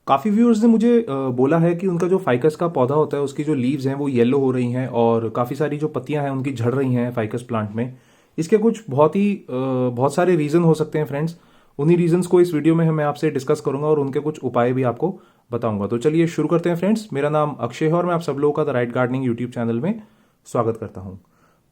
काफ़ी व्यूअर्स ने मुझे बोला है कि उनका जो फाइकस का पौधा होता है उसकी जो लीव्स हैं वो येलो हो रही हैं और काफ़ी सारी जो पत्तियां हैं उनकी झड़ रही हैं फाइकस प्लांट में। इसके कुछ बहुत सारे रीज़न हो सकते हैं फ्रेंड्स। उन्हीं रीजंस को इस वीडियो में मैं आपसे डिस्कस करूंगा और उनके कुछ उपाय भी आपको बताऊंगा। तो चलिए शुरू करते हैं फ्रेंड्स। मेरा नाम अक्षय है और मैं आप सब लोगों का the right gardening YouTube channel में स्वागत करता हूं।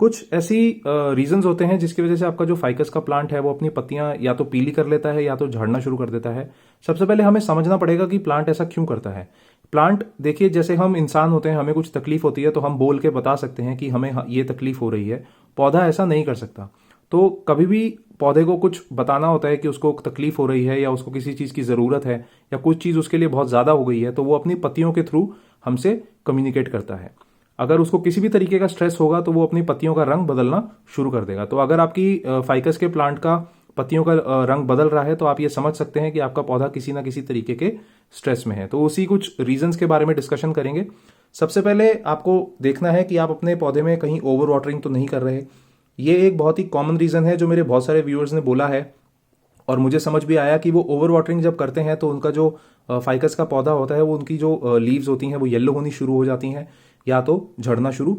कुछ ऐसी रीजंस होते हैं जिसकी वजह से आपका जो फाइकस का प्लांट है वो अपनी पत्तियां या तो पीली कर लेता है या तो झड़ना शुरू कर देता है। सबसे पहले हमें समझना पड़ेगा कि प्लांट ऐसा क्यों करता है। प्लांट देखिए, जैसे हम इंसान होते हैं, हमें कुछ तकलीफ होती है तो हम बोल के बता सकते हैं कि हमें ये तकलीफ हो रही है। पौधा ऐसा नहीं कर सकता। तो कभी भी पौधे को कुछ बताना होता है कि उसको तकलीफ हो रही है या उसको किसी चीज की जरूरत है या कुछ चीज उसके लिए बहुत ज्यादा हो गई है, तो वो अपनी पत्तियों के थ्रू हमसे कम्युनिकेट करता है। अगर उसको किसी भी तरीके का स्ट्रेस होगा तो वो अपनी पत्तियों का रंग बदलना शुरू कर देगा। तो अगर आपकी फाइकस के प्लांट का पत्तियों का रंग बदल रहा है तो आप ये समझ सकते हैं कि आपका पौधा किसी ना किसी तरीके के स्ट्रेस में है। तो उसी कुछ रीजंस के बारे में डिस्कशन करेंगे। सबसे पहले आपको देखना है कि आप अपने पौधे में कहीं ओवर वाटरिंग तो नहीं कर रहे। ये एक बहुत ही कॉमन रीजन है जो मेरे बहुत सारे व्यूअर्स ने बोला है और मुझे समझ भी आया कि वो ओवर वाटरिंग जब करते हैं तो उनका जो फाइकस का पौधा होता है वो उनकी जो लीव्स होती हैं वो येलो होनी शुरू हो जाती हैं या तो झड़ना शुरू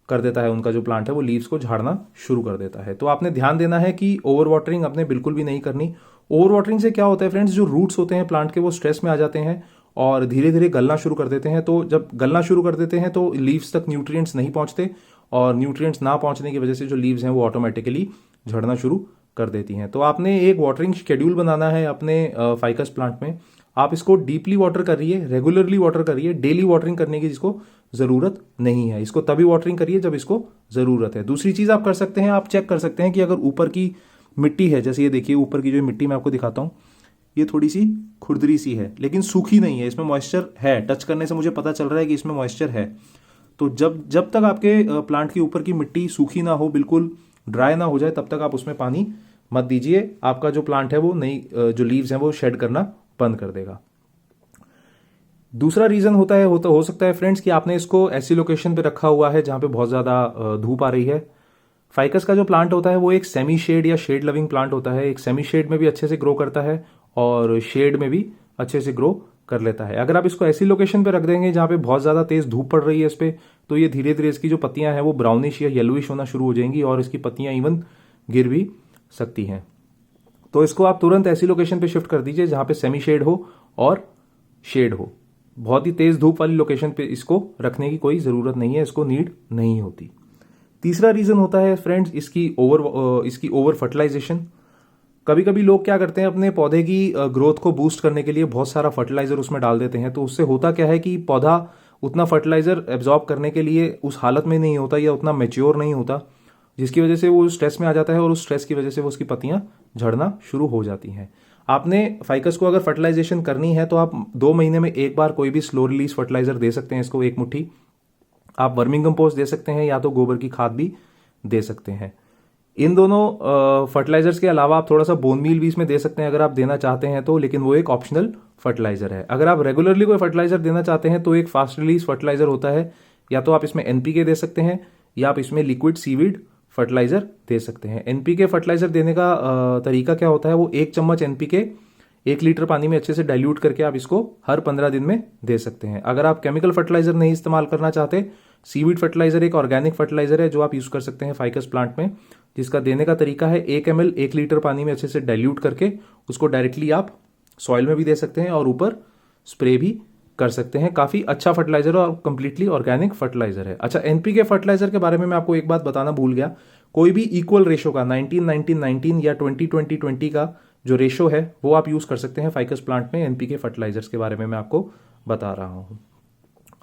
कर देता है। उनका जो प्लांट है वो लीव्स को झाड़ना शुरू कर देता है। तो आपने ध्यान देना है कि ओवर वाटरिंग आपने बिल्कुल भी नहीं करनी। ओवर वाटरिंग से क्या होता है फ्रेंड्स, जो रूट्स होते हैं प्लांट के वो स्ट्रेस में आ जाते हैं और धीरे धीरे गलना शुरू कर देते हैं। तो जब गलना शुरू कर देते हैं तो लीव्स तक न्यूट्रिएंट्स नहीं पहुंचते और न्यूट्रिएंट्स ना पहुंचने की वजह से जो लीव्स हैं वो ऑटोमेटिकली झड़ना शुरू कर देती हैं। तो आपने एक वाटरिंग शेड्यूल बनाना है अपने फाइकस प्लांट में। आप इसको डीपली वाटर करिए, रेगुलरली वाटर करिए, डेली वाटरिंग करने की जिसको जरूरत नहीं है। इसको तभी वाटरिंग करिए जब इसको जरूरत है। दूसरी चीज आप कर सकते हैं, आप चेक कर सकते हैं कि अगर ऊपर की मिट्टी है, जैसे ये देखिए ऊपर की जो मिट्टी मैं आपको दिखाता हूं, ये थोड़ी सी खुरदरी सी है लेकिन सूखी नहीं है, इसमें मॉइस्चर है। टच करने से मुझे पता चल रहा है कि इसमें मॉइस्चर है। तो जब जब तक आपके प्लांट के ऊपर की मिट्टी सूखी ना हो, बिल्कुल ड्राई ना हो जाए, तब तक आप उसमें पानी मत दीजिए। आपका जो प्लांट है वो नई जो लीव्स हैं वो शेड करना बंद कर देगा। दूसरा रीजन हो सकता है फ्रेंड्स कि आपने इसको ऐसी लोकेशन पे रखा हुआ है जहां पे बहुत ज्यादा धूप आ रही है। फाइकस का जो प्लांट होता है वो एक सेमी शेड या शेड लविंग प्लांट होता है। एक सेमी शेड में भी अच्छे से ग्रो करता है और शेड में भी अच्छे से ग्रो कर लेता है। अगर आप इसको ऐसी लोकेशन पे रख देंगे जहां पे बहुत ज्यादा तेज धूप पड़ रही है इस पे, तो ये धीरे धीरे इसकी जो पत्तियां हैं वो ब्राउनिश या येलोइश होना शुरू हो जाएंगी और इसकी पत्तियां इवन गिर भी सकती हैं। तो इसको आप तुरंत ऐसी लोकेशन पे शिफ्ट कर दीजिए जहां पे सेमी शेड हो और शेड हो। बहुत ही तेज धूप वाली लोकेशन पे इसको रखने की कोई जरूरत नहीं है, इसको नीड नहीं होती। तीसरा रीजन होता है फ्रेंड्स इसकी ओवर फर्टिलाइजेशन। कभी कभी लोग क्या करते हैं, अपने पौधे की ग्रोथ को बूस्ट करने के लिए बहुत सारा फर्टिलाइजर उसमें डाल देते हैं। तो उससे होता क्या है कि पौधा उतना फर्टिलाइजर एब्जॉर्ब करने के लिए उस हालत में नहीं होता या उतना मैच्योर नहीं होता, जिसकी वजह से वो स्ट्रेस में आ जाता है और उस स्ट्रेस की वजह से वो उसकी पत्तियां झड़ना शुरू हो जाती हैं। आपने फाइकस को अगर फर्टिलाइजेशन करनी है तो आप 2 महीने में एक बार कोई भी स्लो रिलीज फर्टिलाइजर दे सकते हैं इसको, 1 मुट्ठी। आप वर्मिंग कंपोस्ट दे सकते हैं या तो गोबर की खाद भी दे सकते हैं। इन दोनों फर्टिलाइजर्स के अलावा आप थोड़ा सा बोन मील भी इसमें दे सकते हैं अगर आप देना चाहते हैं तो, लेकिन वो एक ऑप्शनल फर्टिलाइजर है। अगर आप रेगुलरली कोई फर्टिलाइजर देना चाहते हैं तो एक फास्ट रिलीज फर्टिलाइजर होता है, या तो आप इसमें एनपीके दे सकते हैं या आप इसमें लिक्विड सीवीड फर्टिलाइजर दे सकते हैं। एनपीके फर्टिलाइजर देने का तरीका क्या होता है, वो 1 चम्मच एनपीके 1 लीटर पानी में अच्छे से डाइल्यूट करके आप इसको हर 15 दिन में दे सकते हैं। अगर आप केमिकल फर्टिलाइजर नहीं इस्तेमाल करना चाहते, सीवीड फर्टिलाइजर एक ऑर्गेनिक फर्टिलाइजर है जो आप यूज कर सकते हैं फाइकस प्लांट में, जिसका देने का तरीका है 1 ml 1 लीटर पानी में अच्छे से डाइल्यूट करके उसको डायरेक्टली आप सॉइल में भी दे सकते हैं और ऊपर स्प्रे भी कर सकते हैं। काफी अच्छा फर्टिलाइजर और कंप्लीटली ऑर्गेनिक फर्टिलाइजर है। अच्छा, एनपीके फर्टिलाइजर के बारे में मैं आपको एक बात बताना भूल गया। कोई भी इक्वल रेशो का 19-19-19 या 20-20-20 का जो रेशो है वो आप यूज कर सकते हैं फाइकस प्लांट में। एनपीके फर्टिलाइजर्स के बारे में मैं आपको बता रहा हूं।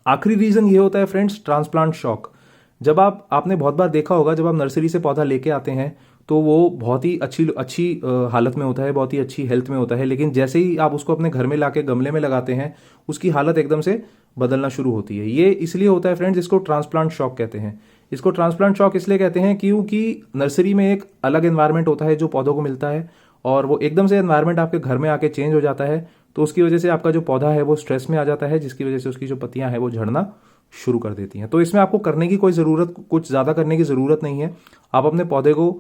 आखिरी रीजन ये होता है फ्रेंड्स, ट्रांसप्लांट शॉक। जब आपने बहुत बार देखा होगा, जब आप नर्सरी से पौधा लेके आते हैं तो वो बहुत ही अच्छी हालत में होता है, बहुत ही अच्छी हेल्थ में होता है, लेकिन जैसे ही आप उसको अपने घर में लाके गमले में लगाते हैं उसकी हालत एकदम से बदलना शुरू होती है। ये इसलिए होता है फ्रेंड्स, इसको ट्रांसप्लांट शॉक कहते हैं। इसको ट्रांसप्लांट शॉक इसलिए कहते हैं क्योंकि नर्सरी में एक अलग एनवायरनमेंट होता है जो पौधों को मिलता है और वो एकदम से एनवायरनमेंट आपके घर में आके चेंज हो जाता है। तो उसकी वजह से आपका जो पौधा है वो स्ट्रेस में आ जाता है, जिसकी वजह से उसकी जो पत्तियां हैं वो झड़ना शुरू कर देती हैं। तो इसमें आपको करने की कुछ ज्यादा करने की जरूरत नहीं है। आप अपने पौधे को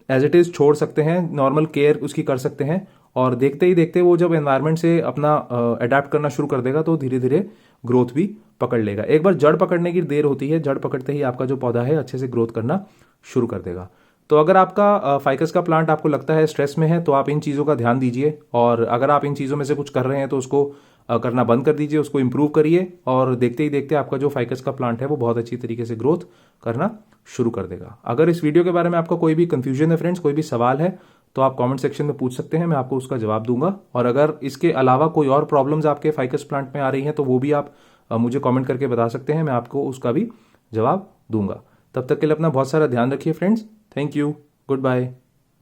एज इट इज छोड़ सकते हैं, नॉर्मल केयर उसकी कर सकते हैं और देखते ही देखते वो जब एनवायरनमेंट से अपना अडेप्ट करना शुरू कर देगा तो धीरे धीरे ग्रोथ भी पकड़ लेगा। एक बार जड़ पकड़ने की देर होती है, जड़ पकड़ते ही आपका जो पौधा है अच्छे से ग्रोथ करना शुरू कर देगा। तो अगर आपका फाइकस का प्लांट आपको लगता है स्ट्रेस में है तो आप इन चीज़ों का ध्यान दीजिए, और अगर आप इन चीज़ों में से कुछ कर रहे हैं तो उसको करना बंद कर दीजिए, उसको इम्प्रूव करिए, और देखते ही देखते आपका जो फाइकस का प्लांट है वो बहुत अच्छी तरीके से ग्रोथ करना शुरू कर देगा। अगर इस वीडियो के बारे में आपका कोई भी कंफ्यूजन है फ्रेंड्स, कोई भी सवाल है, तो आप कमेंट सेक्शन में पूछ सकते हैं, मैं आपको उसका जवाब दूंगा। और अगर इसके अलावा कोई और प्रॉब्लम्स आपके फाइकस प्लांट में आ रही हैं तो वो भी आप मुझे कमेंट करके बता सकते हैं, मैं आपको उसका भी जवाब दूंगा। तब तक के लिए अपना बहुत सारा ध्यान रखिए friends. Thank you, good bye.